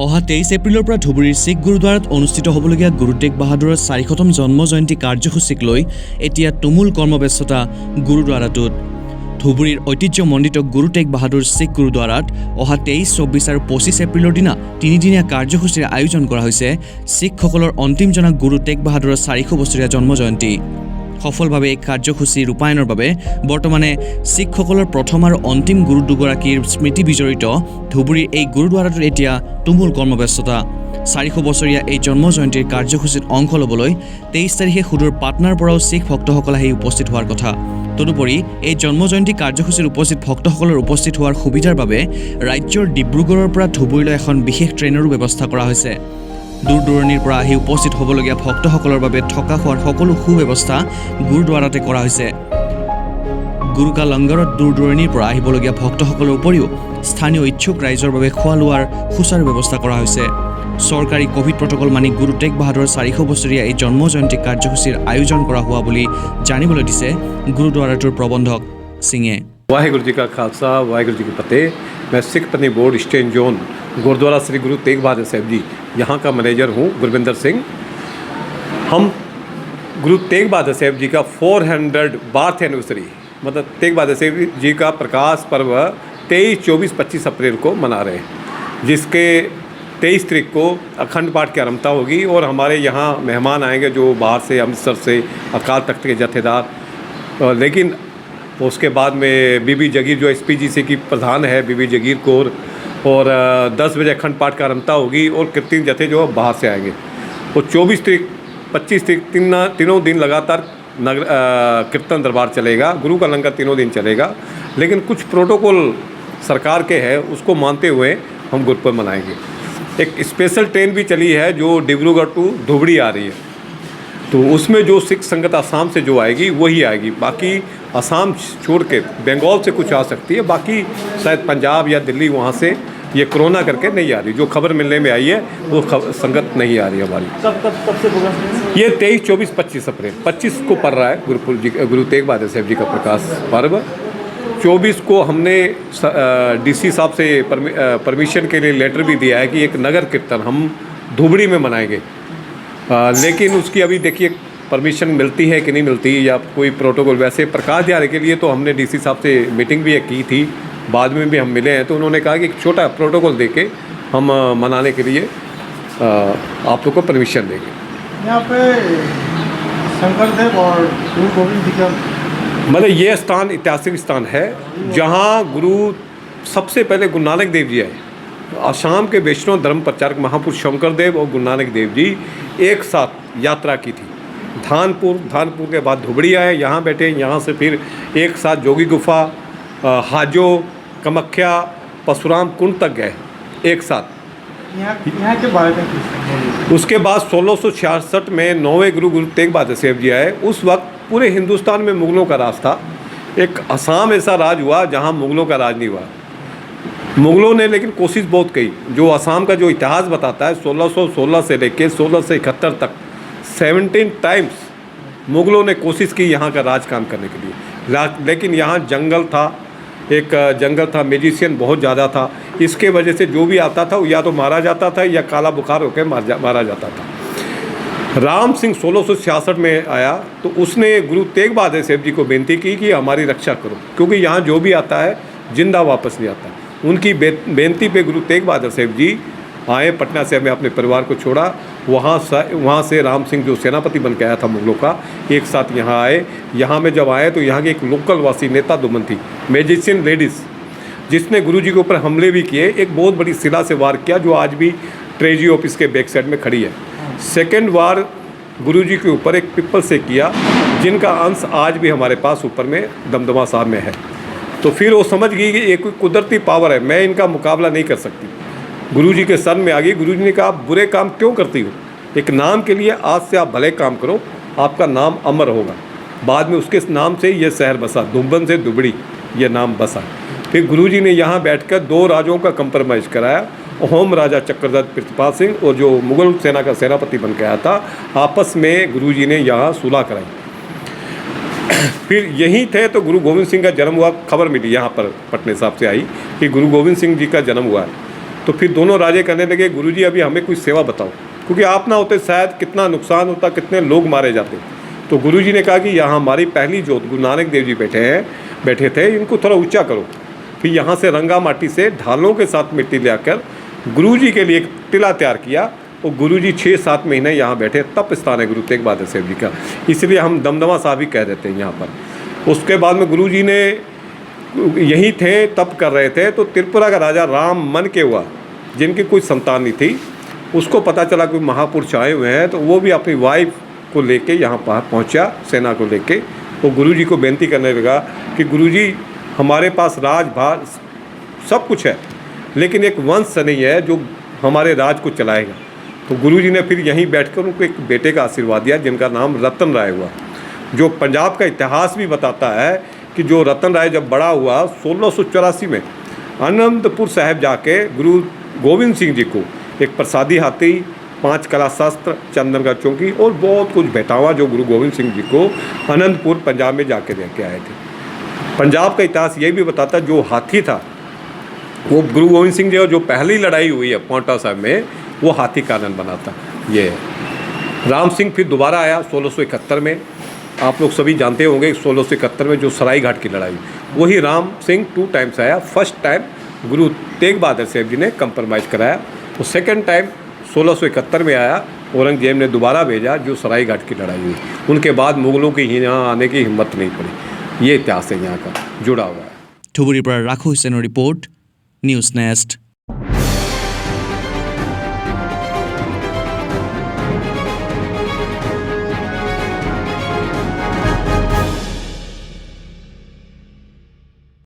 অহা 23 এপ্ৰিলৰ পৰা ধুবুৰীৰ শিখ গুৰুদ্বাৰত অনুষ্ঠিত হ'বলগীয়া গুৰু টেগ বাহাদুৰৰ 400তম জন্ম জয়ন্তী কাৰ্যসূচীক লৈ এতিয়া তুমুল কৰ্মব্যস্ততা গুৰুদ্বাৰাটোত। ধুবুৰীৰ ঐতিহ্যমণ্ডিত গুৰু টেগ বাহাদুৰ শিখ গুৰুদ্বাৰত অহা 23, 24 আৰু 25 এপ্ৰিলৰ দিনা তিনিদিনীয়া কাৰ্যসূচীৰ আয়োজন কৰা হৈছে শিখসকলৰ অন্তিম জনা গুৰু টেগ বাহাদুৰৰ 400 বছৰীয়া জন্ম জয়ন্তী। সফলভাৱে এই কাৰ্যসূচী ৰূপায়ণৰ বাবে বৰ্তমানে শিখসকলৰ প্ৰথম আৰু অন্তিম গুৰু দুগৰাকীৰ স্মৃতি বিজড়িত ধুবুৰীৰ এই গুৰুদ্বাৰটোত এতিয়া তুমুল কৰ্মব্যস্ততা। 400 বছৰীয়া এই জন্ম জয়ন্তীৰ কাৰ্যসূচীত অংশ ল'বলৈ 23 তাৰিখে সুদূৰ পাটনাৰ পৰাও শিখ ভক্তসকল আহি উপস্থিত হোৱাৰ কথা। তদুপৰি এই জন্ম জয়ন্তী কাৰ্যসূচীত উপস্থিত ভক্তসকলৰ উপস্থিত হোৱাৰ সুবিধাৰ বাবে ৰাজ্যৰ ডিব্ৰুগড়ৰ পৰা ধুবুৰীলৈ এখন বিশেষ ট্ৰেইনৰো ব্যৱস্থা কৰা হৈছে। দূৰ দূৰণিৰ পৰা আহি উপস্থিত হ'বলগীয়া ভক্তসকলৰ বাবে থকা খোৱাৰ সকলো সুব্যৱস্থা গুৰুদ্বাৰতে কৰা হৈছে। গুৰুকা লংগৰত দূৰ দূৰণিৰ পৰা আহিবলগীয়া ভক্তসকলৰ উপৰিও স্থানীয় ইচ্ছুক ৰাইজৰ বাবে খোৱা লোৱাৰ সুচাৰু ব্যৱস্থা কৰা হৈছে। চৰকাৰী কোভিড প্ৰটকল মানি গুৰু টেগ বাহাদুৰৰ 400 বছৰীয়া এই জন্ম জয়ন্তী কাৰ্যসূচীৰ আয়োজন কৰা হোৱা বুলি জানিবলৈ দিছে গুৰুদ্বাৰটোৰ প্ৰবন্ধক সিঙে। वाहिगुरु जी का खालसा वाहिगुरु जी की फतेह। मैं सिख पत्नी बोर्ड स्टेन जोन गुरुद्वारा श्री गुरु तेग बहादुर साहिब जी यहाँ का मैनेजर हूँ गुरविंदर सिंह। हम गुरु तेग बहादुर साहिब जी का 400 बार्थ एनिवर्सरी मतलब तेग बहादुर साहिब जी का प्रकाश पर्व 23, 24, 25 अप्रैल को मना रहे हैं, जिसके 23 तारीख को अखंड पाठ की आरंभता होगी और हमारे यहाँ मेहमान आएंगे जो बाहर से अमृतसर से अकाल तख्त के जत्थेदार। लेकिन उसके बाद में बीबी जगीर जो SPGC की प्रधान है बीबी जगीर कौर, और 10 बजे अखंड पाठ की आरंभता होगी और कीर्तन जत्थे जो बाहर से आएंगे। और 24 तारीख 25 तारीख तीनों दिन लगातार नगर कीर्तन दरबार चलेगा। गुरु का लंगर तीनों दिन चलेगा, लेकिन कुछ प्रोटोकॉल सरकार के हैं उसको मानते हुए हम गुरुपर्व मनाएंगे। एक स्पेशल ट्रेन भी चली है जो डिब्रूगढ़ टू धुबरी आ रही है, तो उसमें जो सिख संगत आसाम से जो आएगी वही आएगी। बाकी आसाम छोड़ के बंगाल से कुछ आ सकती है, बाकी शायद पंजाब या दिल्ली वहाँ से ये कोरोना करके नहीं आ रही। जो खबर मिलने में आई है वो संगत नहीं आ रही हमारी। कब से प्रोग्राम? ये 23, 24, 25 अप्रैल 25 को पड़ रहा है गुरु तेग बहादुर साहिब जी का प्रकाश पर्व। 24 को हमने DC साहब से परमिशन के लिए लेटर भी दिया है कि एक नगर कीर्तन हम धुबरी में मनाएंगे, लेकिन उसकी अभी देखिए परमिशन मिलती है कि नहीं मिलती या कोई प्रोटोकॉल। वैसे प्रकाश दिहाड़े के लिए तो हमने DC साहब से मीटिंग भी की थी, बाद में भी हम मिले हैं, तो उन्होंने कहा कि एक छोटा प्रोटोकॉल देके हम मनाने के लिए आप लोग को परमिशन देंगे। यहाँ पे शंकरदेव और गुरु गोविंद जी का मतलब ये स्थान ऐतिहासिक स्थान है जहाँ गुरु सबसे पहले गुरु नानक देव जी आए। आसाम के वैष्णव धर्म प्रचारक महापुरुष शंकरदेव और गुरु नानक देव जी एक साथ यात्रा की थी। धानपुर के बाद धुबड़ी आए, यहाँ बैठे, यहाँ से फिर एक साथ जोगी गुफा, हाजो, कमख्या, परशुराम कुंड तक गए एक साथ। यहाँ के बारे में उसके बाद 1666 में 9वें गुरु तेग बहादुर साहिब जी आए। उस वक्त पूरे हिंदुस्तान में मुग़लों का राज था। एक आसाम ऐसा राज हुआ जहाँ मुग़लों का राज नहीं हुआ। मुग़लों ने लेकिन कोशिश बहुत की। जो आसाम का जो इतिहास बताता है 1616 से लेकर 1671 तक 17 टाइम्स मुग़लों ने कोशिश की यहाँ का राज काम करने के लिए, लेकिन यहाँ जंगल था, मैजिशियन बहुत ज़्यादा था। इसके वजह से जो भी आता था या तो मारा जाता था या काला बुखार होकर मारा जाता था। राम सिंह 1666 में आया तो उसने गुरु तेग बहादुर साहिब जी को बेनती की कि हमारी रक्षा करो, क्योंकि यहाँ जो भी आता है जिंदा वापस नहीं आता। उनकी बेनती पे गुरु तेग बहादुर साहिब जी आए, पटना से हमें अपने परिवार को छोड़ा। वहाँ से राम सिंह जो सेनापति बन के आया था मुग़लों का, एक साथ यहाँ आए। यहाँ में जब आए तो यहाँ की एक लोकल वासी नेता दुमन थी, मैजिशियन लेडीज़, जिसने गुरुजी के ऊपर हमले भी किए। एक बहुत बड़ी शिला से वार किया जो आज भी ट्रेजरी ऑफिस के बैक साइड में खड़ी है। सेकेंड वार गुरुजी के ऊपर एक पिपल से किया, जिनका अंश आज भी हमारे पास ऊपर में दमदमा साहब में है। तो फिर वो समझ गई कि ये कोई कुदरती पावर है, मैं इनका मुकाबला नहीं कर सकती। गुरुजी के सर में आ गई। गुरुजी ने कहा आप बुरे काम क्यों करती हो, एक नाम के लिए आज से आप भले काम करो, आपका नाम अमर होगा। बाद में उसके नाम से ये शहर बसा, धुम्बन से धुबड़ी ये नाम बसा। फिर गुरुजी ने यहाँ बैठकर 2 राजों का कंप्रोमाइज़ कराया। होम राजा चक्रधर प्रितपाल सिंह और जो मुग़ल सेना का सेनापति बन के आया था, आपस में गुरुजी ने यहाँ सुलह कराई। फिर यहीं थे तो गुरु गोविंद सिंह का जन्म हुआ। खबर मिली यहाँ पर पटने साहब से आई कि गुरु गोविंद सिंह जी का जन्म हुआ है। तो फिर दोनों राजे कहने लगे गुरुजी अभी हमें कोई सेवा बताओ, क्योंकि आप ना होते शायद कितना नुकसान होता, कितने लोग मारे जाते। तो गुरुजी ने कहा कि यहाँ हमारी पहली जोत गुरु नानक देव जी बैठे थे, इनको थोड़ा ऊंचा करो। फिर यहाँ से रंगा माटी से ढालों के साथ मिट्टी ले आकर गुरुजी के लिए एक टिला तैयार किया। और गुरुजी 6-7 महीने यहाँ बैठे, तप स्थान है गुरु तेग बहादुर साहब जी का, इसलिए हम दमदमा साहब ही कह देते हैं यहाँ पर। उसके बाद में गुरुजी ने यहीं थे, तप कर रहे थे, तो त्रिपुरा का राजा राम मन के हुआ, जिनकी कोई संतान नहीं थी, उसको पता चला कोई महापुरुष आए हुए हैं, तो वो भी अपनी वाइफ को लेके यहाँ पर पहुँचा, सेना को लेके। वो गुरुजी को बेनती करने लगा कि गुरुजी हमारे पास राजभार सब कुछ है, लेकिन एक वंश नहीं है जो हमारे राज को चलाएगा। तो गुरुजी ने फिर यहीं बैठकर उनको एक बेटे का आशीर्वाद दिया, जिनका नाम रतन राय हुआ। जो पंजाब का इतिहास भी बताता है कि जो रतन राय जब बड़ा हुआ 1684 में आनंदपुर साहिब जाके गुरु गोविंद सिंह जी को एक प्रसादी हाथी, 5 कला शस्त्र, चंदन का चौकी और बहुत कुछ भेंटावा जो गुरु गोविंद सिंह जी को आनंदपुर पंजाब में जाके लेके आए थे। पंजाब का इतिहास ये भी बताता है जो हाथी था वो गुरु गोविंद सिंह जी और जो पहली लड़ाई हुई है पांवटा साहब में, वो हाथी कानन बना था। ये है राम सिंह फिर दोबारा आया 1671 में। आप लोग सभी जानते होंगे 1671 में जो सराय घाट की लड़ाई, वही राम सिंह 2 टाइम्स आया। फर्स्ट टाइम गुरु तेग बहादुर साहब जी ने कंप्रोमाइज़ कराया, तो सेकंड टाइम 1671 में आया, औरंगजेब ने दोबारा भेजा, जो सराय घाट की लड़ाई हुई। उनके बाद मुगलों की यहाँ आने की हिम्मत नहीं पड़ी। ये इतिहास है यहाँ का जुड़ा हुआ है। धुबुरीৰ পৰা ৰাখো হুছেইনৰ ৰিপৰ্ট, নিউজ নেষ্ট।